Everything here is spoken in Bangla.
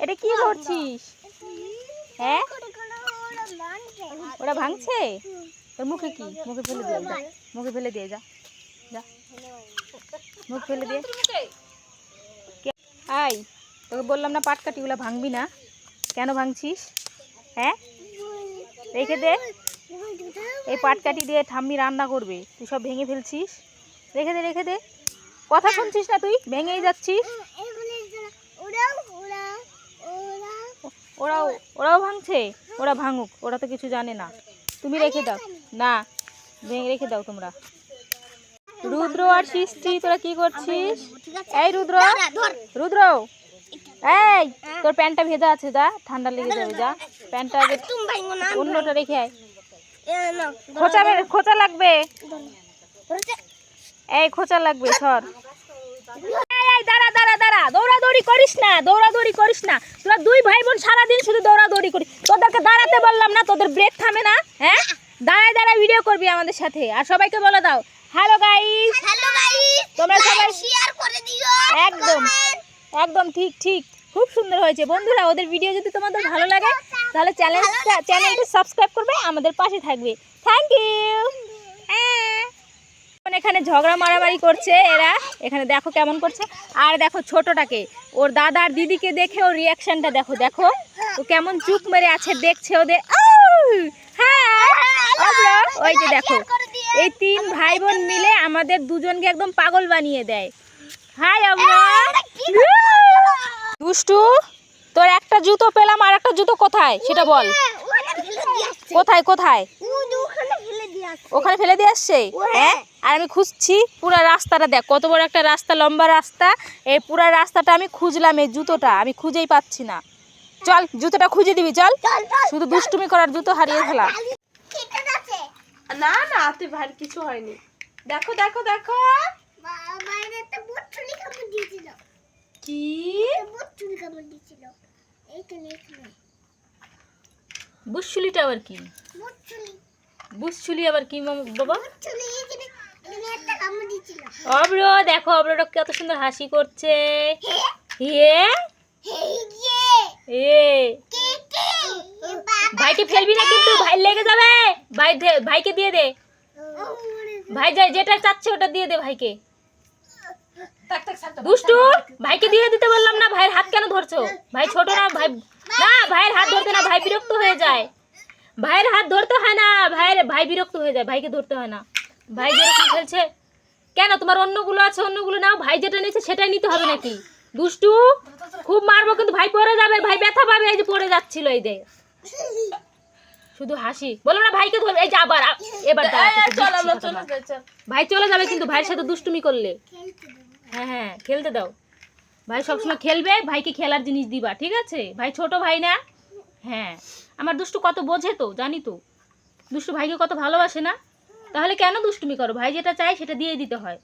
এটা কি করছিস? হ্যাঁ, ওরা ভাঙছে। তোর মুখে কি? মুখে ফেলে দিয়ে যা, মুখে ফেলে দিয়ে যা, যা মুখ ফেলে দিয়ে। আই, তোকে বললাম না পাটকাঠিগুলো ভাঙবি না, কেন ভাঙছিস? হ্যাঁ, রেখে দে। এই পাটকাঠি দিয়ে ঠাম্মি রান্না করবে, তুই সব ভেঙে ফেলছিস। রেখে দে, রেখে দে। কথা শুনছিস না তুই? ভেঙেই যাচ্ছিস। ওরাও ওরাও ভাঙছে। ওরা ভাঙুক, ওরা তো কিছু জানে না। তুমি রেখে দাও না, ভেঙে রেখে দাও তোমরা। রুদ্র আর সৃষ্টি, তোরা কি করছিস? এই রুদ্র, রুদ্র, এই তোর প্যান্টটা ভেজা আছে, যা, ঠান্ডা লেগে যাবে, যা প্যান্টটা আগে অন্যটা রেখে আয়। খোঁচা লাগবে, এই খোঁচা লাগবে, সর। দাঁড়া দাঁড়া দাঁড়া, দৌড়াদৌড়ি করিস না, দৌড়াদৌড়ি করিস না। তোরা দুই ভাই বোন সারাদিন শুধু দৌড়াদৌড়ি করিস। তোদেরকে দাঁড়াতে বললাম না, তোদের ব্রেক থামে না। হ্যাঁ, দাঁড়ায় দাঁড়ায় ভিডিও করবি আমাদের সাথে। আর সবাইকে বলে দাও হ্যালো গাইস, তোমরা সবাই শেয়ার করে দিও। একদম একদম ঠিক ঠিক, খুব সুন্দর হয়েছে বন্ধুরা। ওদের ভিডিও যদি তোমাদের ভালো লাগে তাহলে চ্যানেলটি সাবস্ক্রাইব করবে, আমাদের পাশে থাকবে। Thank you. এখানে ঝগড়া মারামারি করছে এরা, এখানে দেখো কেমন করছে। আর দেখো ছোটটাকে, ওর দাদা আর দিদিকে দেখে ওর রিয়াকশনটা দেখো, দেখো ও কেমন চুপ মেরে আছে, দেখছে ওদের। হ্যাঁ, ওই যে দেখো, এই তিন ভাই বোন মিলে আমাদের দুজনকে একদম পাগল বানিয়ে দেয়। হাই দুষ্টু, তোর একটা জুতো পেলাম, আর একটা জুতো কোথায় সেটা বল। কোথায় কোথায়? ওখানে ফেলে দিয়ে আসছে। হ্যাঁ, আর আমি খুঁজছি পুরো রাস্তাটা, দেখ কত বড় একটা রাস্তা, লম্বা রাস্তা। এই পুরো রাস্তাটা আমি খুঁজলাম, এই জুতোটা আমি খুঁজেই পাচ্ছি না। চল জুতোটা খুঁজে দিবি, চল। শুধু দুষ্টুমি করার জুতো হারিয়ে ফেলা। না না, তুই ভাই কিছু হয়নি। দেখো দেখো দেখো, কি বুসছুলিটা আবার কি? বুসছুলি আবার কি বাবা? অব্র, দেখো অব্রটা কত সুন্দর হাসি করছে। ভাইকে ফেলবি না কিন্তু, ভাই লেগে যাবে। ভাইকে দিয়ে দে, ভাই যেটা চাচ্ছে ওটা দিয়ে দে ভাইকে। দুষ্টু, ভাইকে দিয়ে দিতে বললাম না, ভাইয়ের হাত কেন ধরছো? ভাই ছোট না, ভাই না, ভাইয়ের হাত ধরতে না, ভাই বিরক্ত হয়ে যায়। ভাইয়ের হাত ধরতে হয় না, ভাই বিরক্ত হয়ে যায়, ভাইকে ধরতে হয় না। ভাই যেরকম খেলছে, কেন তোমার অন্যগুলো আছে, অন্যগুলো নাও, ভাই যেটা নিয়েছে সেটাই নিতে হবে নাকি? দুষ্টু, খুব মারবো কিন্তু, ভাই পড়ে যাবে, ভাই ব্যথা পাবে। এই যে পড়ে যাচ্ছিল, এই দে শুধু হাসি। বলো না ভাইকে ধরবে, এই যে আবার এবার ভাই চলে যাবে কিন্তু ভাইয়ের সাথে দুষ্টুমি করলে। হ্যাঁ হ্যাঁ, খেলতে দাও, ভাই সবসময় খেলবে, ভাইকে খেলার জিনিস দিবা, ঠিক আছে? ভাই ছোট ভাই না। হ্যাঁ, আমার দুষ্টু কত বোঝে তো, জানি তো। দুষ্টু ভাইকে কত ভালোবাসে না, তাহলে কেন দুষ্টুমি করো? ভাই যেটা চাই সেটা দিয়ে দিতে হয়।